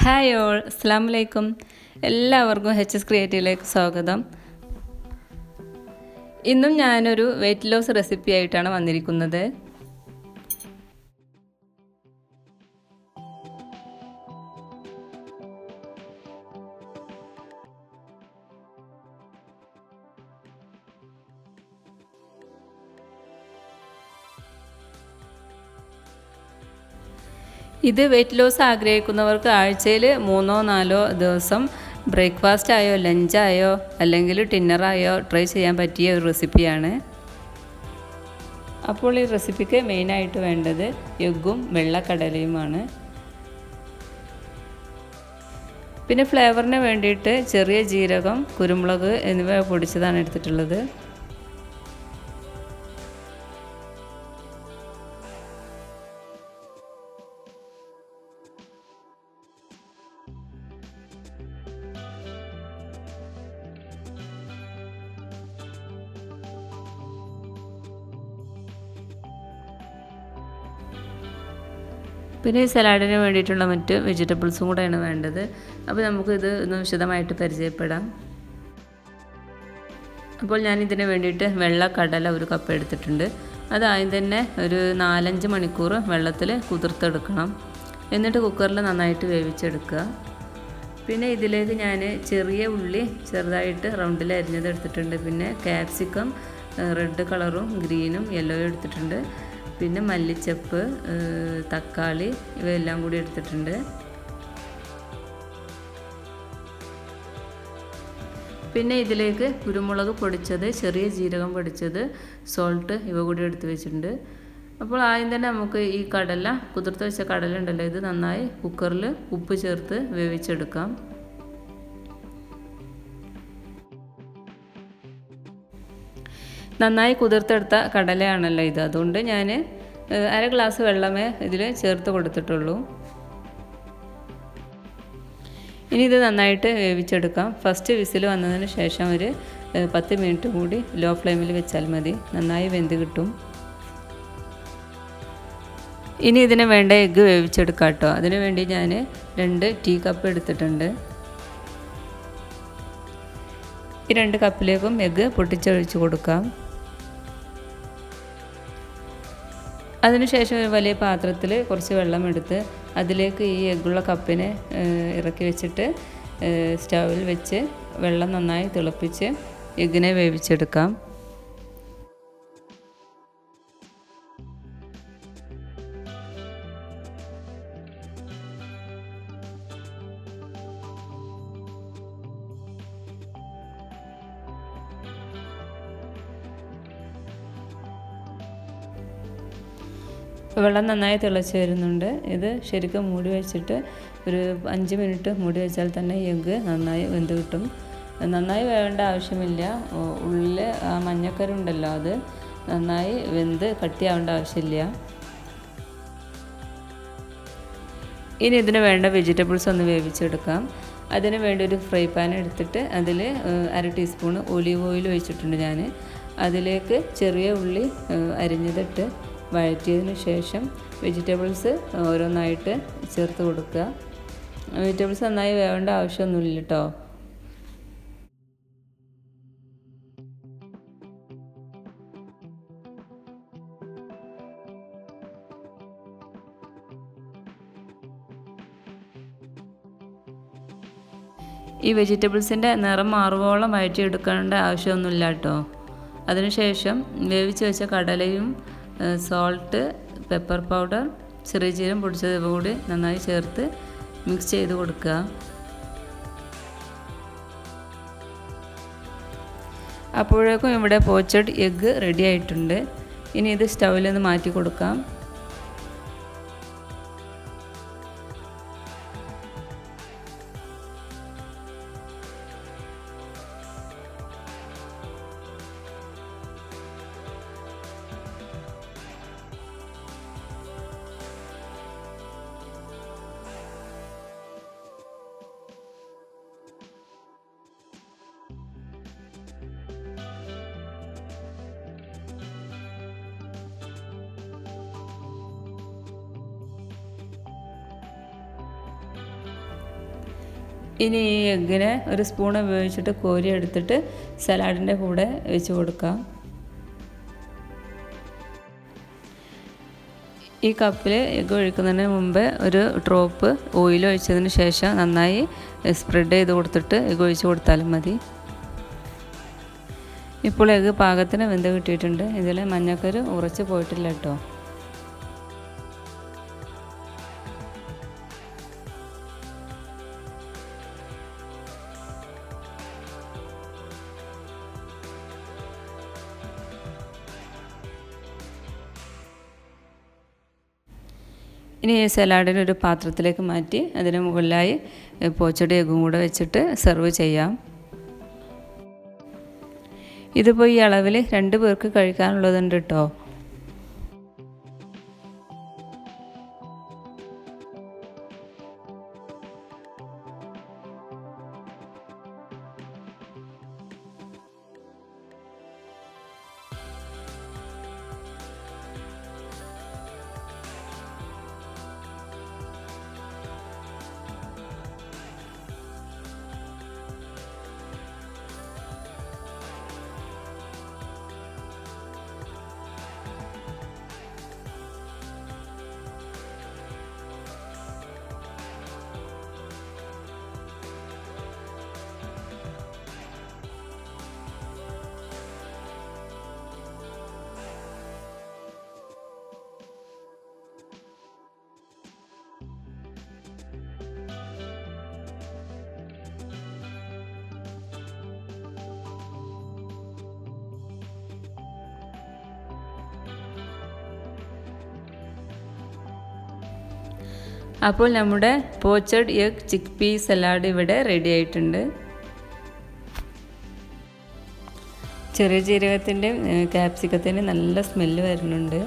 Hi all, അസ്സാം വലൈക്കും. എല്ലാവർക്കും HS ക്രിയേറ്റീവിലേക്ക് സ്വാഗതം. ഇന്നും ഞാനൊരു വെയ്റ്റ് ലോസ് റെസിപ്പി ആയിട്ടാണ് വന്നിരിക്കുന്നത്. ഇത് വെയ്റ്റ് ലോസ് ആഗ്രഹിക്കുന്നവർക്ക് ആഴ്ചയിൽ 3-4 ദിവസം ബ്രേക്ക്ഫാസ്റ്റ് ആയോ ലഞ്ചായോ അല്ലെങ്കിൽ ഡിന്നറായോ ട്രൈ ചെയ്യാൻ പറ്റിയ ഒരു റെസിപ്പിയാണ്. അപ്പോൾ ഈ റെസിപ്പിക്ക് മെയിനായിട്ട് വേണ്ടത് എഗ്ഗും വെള്ളക്കടലയുമാണ്. പിന്നെ ഫ്ലേവറിന് വേണ്ടിയിട്ട് ചെറിയ ജീരകം, കുരുമുളക് എന്നിവ പൊടിച്ചതാണ് എടുത്തിട്ടുള്ളത്. പിന്നെ ഈ സലാഡിന് വേണ്ടിയിട്ടുള്ള മറ്റ് വെജിറ്റബിൾസും കൂടെയാണ് വേണ്ടത്. അപ്പോൾ നമുക്കിത് ഒന്ന് വിശദമായിട്ട് പരിചയപ്പെടാം. അപ്പോൾ ഞാൻ ഇതിന് വേണ്ടിയിട്ട് വെള്ളക്കടല 1 കപ്പ് എടുത്തിട്ടുണ്ട്. അത് ആദ്യം തന്നെ ഒരു 4-5 മണിക്കൂർ വെള്ളത്തിൽ കുതിർത്തെടുക്കണം. എന്നിട്ട് കുക്കറിൽ നന്നായിട്ട് വേവിച്ചെടുക്കുക. പിന്നെ ഇതിലേക്ക് ഞാൻ ചെറിയ ഉള്ളി ചെറുതായിട്ട് റൗണ്ടിൽ അരിഞ്ഞത് എടുത്തിട്ടുണ്ട്. പിന്നെ ക്യാപ്സിക്കം റെഡ് കളറും ഗ്രീനും യെല്ലോയും എടുത്തിട്ടുണ്ട്. പിന്നെ മല്ലിച്ചപ്പ്, തക്കാളി ഇവയെല്ലാം കൂടി എടുത്തിട്ടുണ്ട്. പിന്നെ ഇതിലേക്ക് കുരുമുളക് പൊടിച്ചത്, ചെറിയ ജീരകം പൊടിച്ചത്, സോൾട്ട് ഇവ കൂടി എടുത്ത് വെച്ചിട്ടുണ്ട്. അപ്പോൾ ആദ്യം തന്നെ നമുക്ക് ഈ കടല, കുതിർത്ത് വെച്ച കടല ഉണ്ടല്ലോ, ഇത് നന്നായി കുക്കറിൽ ഉപ്പ് ചേർത്ത് വേവിച്ചെടുക്കാം. നന്നായി കുതിർത്തെടുത്ത കടലയാണല്ലോ ഇത്, അതുകൊണ്ട് ഞാൻ 1/2 ഗ്ലാസ് വെള്ളമേ ഇതിൽ ചേർത്ത് കൊടുത്തിട്ടുള്ളൂ. ഇനി ഇത് നന്നായിട്ട് വേവിച്ചെടുക്കാം. ഫസ്റ്റ് വിസിൽ വന്നതിന് ശേഷം ഒരു 10 മിനിറ്റ് കൂടി ലോ ഫ്ലെയിമിൽ വെച്ചാൽ മതി, നന്നായി വെന്ത് കിട്ടും. ഇനി ഇതിന് വേണ്ട എഗ്ഗ് വേവിച്ചെടുക്കാം കേട്ടോ. അതിന് വേണ്ടി ഞാൻ 2 ടീ കപ്പ് എടുത്തിട്ടുണ്ട്. ഈ 2 കപ്പിലേക്കും എഗ്ഗ് പൊട്ടിച്ചൊഴിച്ച് കൊടുക്കാം. അതിനുശേഷം ഒരു വലിയ പാത്രത്തിൽ കുറച്ച് വെള്ളം എടുത്ത് അതിലേക്ക് ഈ എഗ്ഗുള്ള കപ്പിനെ ഇറക്കി വെച്ചിട്ട് സ്റ്റൗവിൽ വെച്ച് വെള്ളം നന്നായി തിളപ്പിച്ച് എഗ്ഗിനെ വേവിച്ചെടുക്കാം. വെള്ളം നന്നായി തിളച്ച് വരുന്നുണ്ട്. ഇത് ശരിക്കും മൂടി വെച്ചിട്ട് ഒരു 5 മിനിറ്റ് മൂടി വെച്ചാൽ തന്നെ എഗ്ഗ് നന്നായി വെന്ത് കിട്ടും. നന്നായി വേവേണ്ട ആവശ്യമില്ല. ഉള്ളിൽ ആ മഞ്ഞക്കറി ഉണ്ടല്ലോ, അത് നന്നായി വെന്ത് കട്ടിയാവേണ്ട ആവശ്യമില്ല. ഇനി ഇതിന് വേണ്ട വെജിറ്റബിൾസ് ഒന്ന് വേവിച്ചെടുക്കാം. അതിന് വേണ്ടി ഒരു ഫ്രൈ പാൻ എടുത്തിട്ട് അതിൽ 1/2 ടീസ്പൂൺ ഒലീവ് ഓയിൽ ഒഴിച്ചിട്ടുണ്ട് ഞാൻ. അതിലേക്ക് ചെറിയ ഉള്ളി അരിഞ്ഞതിട്ട് വഴറ്റിയതിന് ശേഷം വെജിറ്റബിൾസ് ഓരോന്നായിട്ട് ചേർത്ത് കൊടുക്കുക. വെജിറ്റബിൾസ് നന്നായി വേവേണ്ട ആവശ്യമൊന്നുമില്ല കേട്ടോ. ഈ വെജിറ്റബിൾസിൻ്റെ നിറം മാറുവോളം വഴറ്റിയെടുക്കേണ്ട ആവശ്യമൊന്നുമില്ല കേട്ടോ. അതിനുശേഷം വേവിച്ച് വെച്ച കടലയും സോൾട്ട്, പെപ്പർ പൗഡർ, ചെറിയ ജീരകം പൊടിച്ചത് ഇവ കൂടി നന്നായി ചേർത്ത് മിക്സ് ചെയ്ത് കൊടുക്കുക. അപ്പോഴേക്കും ഇവിടെ പോച്ചഡ് എഗ്ഗ് റെഡി ആയിട്ടുണ്ട്. ഇനി ഇത് സ്റ്റൗവിൽ നിന്ന് മാറ്റി കൊടുക്കാം. ഇനി ഈ എഗ്ഗിനെ ഒരു സ്പൂൺ ഉപയോഗിച്ചിട്ട് കോരി എടുത്തിട്ട് സലാഡിൻ്റെ കൂടെ വെച്ച് കൊടുക്കാം. ഈ കപ്പിൽ എഗ്ഗ് ഒഴിക്കുന്നതിന് മുമ്പ് ഒരു ഡ്രോപ്പ് ഓയിൽ ഒഴിച്ചതിന് ശേഷം നന്നായി സ്പ്രെഡ് ചെയ്ത് കൊടുത്തിട്ട് എഗ്ഗ് ഒഴിച്ച് കൊടുത്താലും മതി. ഇപ്പോൾ എഗ്ഗ് പാകത്തിന് വെന്ത് കിട്ടിയിട്ടുണ്ട്. ഇതിൽ മഞ്ഞക്കരു ഉറച്ച് പോയിട്ടില്ല കേട്ടോ. ഇനി ഈ സലാഡിന് ഒരു പാത്രത്തിലേക്ക് മാറ്റി അതിന് മുകളിലായി പോച്ചടി എഗ്ഗും കൂടെ വെച്ചിട്ട് സെർവ് ചെയ്യാം. ഇതിപ്പോൾ ഈ അളവിൽ 2 പേർക്ക് കഴിക്കാനുള്ളതുണ്ട് കേട്ടോ. അപ്പോൾ നമ്മുടെ പോച്ചഡ് എഗ് ചിക്ക് പീ സലാഡ് ഇവിടെ റെഡി ആയിട്ടുണ്ട്. ചെറിയ ജീരകത്തിൻ്റെ ക്യാപ്സിക്കത്തിൻ്റെ നല്ല സ്മെല്ല് വരുന്നുണ്ട്.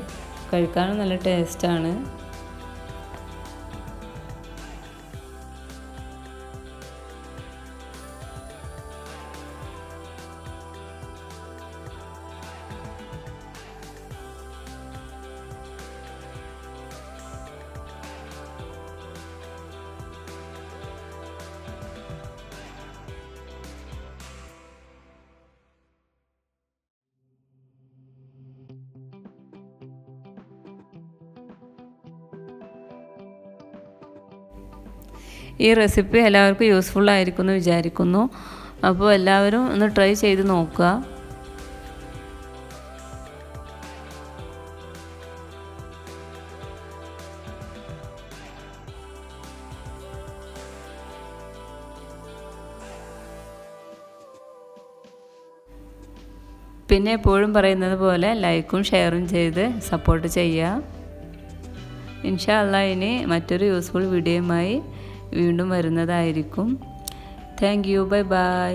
കഴിക്കാനും നല്ല ടേസ്റ്റാണ്. ഈ റെസിപ്പി എല്ലാവർക്കും യൂസ്ഫുൾ ആയിരിക്കും എന്ന് വിചാരിക്കുന്നു. അപ്പോൾ എല്ലാവരും ഒന്ന് ട്രൈ ചെയ്ത് നോക്കുക. പിന്നെ എപ്പോഴും പറയുന്നത് പോലെ ലൈക്കും ഷെയറും ചെയ്ത് സപ്പോർട്ട് ചെയ്യുക. ഇൻഷാ അല്ലാഹ് ഇനി മറ്റൊരു യൂസ്ഫുൾ വീഡിയോയുമായി വീണ്ടും വരുന്നതായിരിക്കും. Thank you. Bye bye.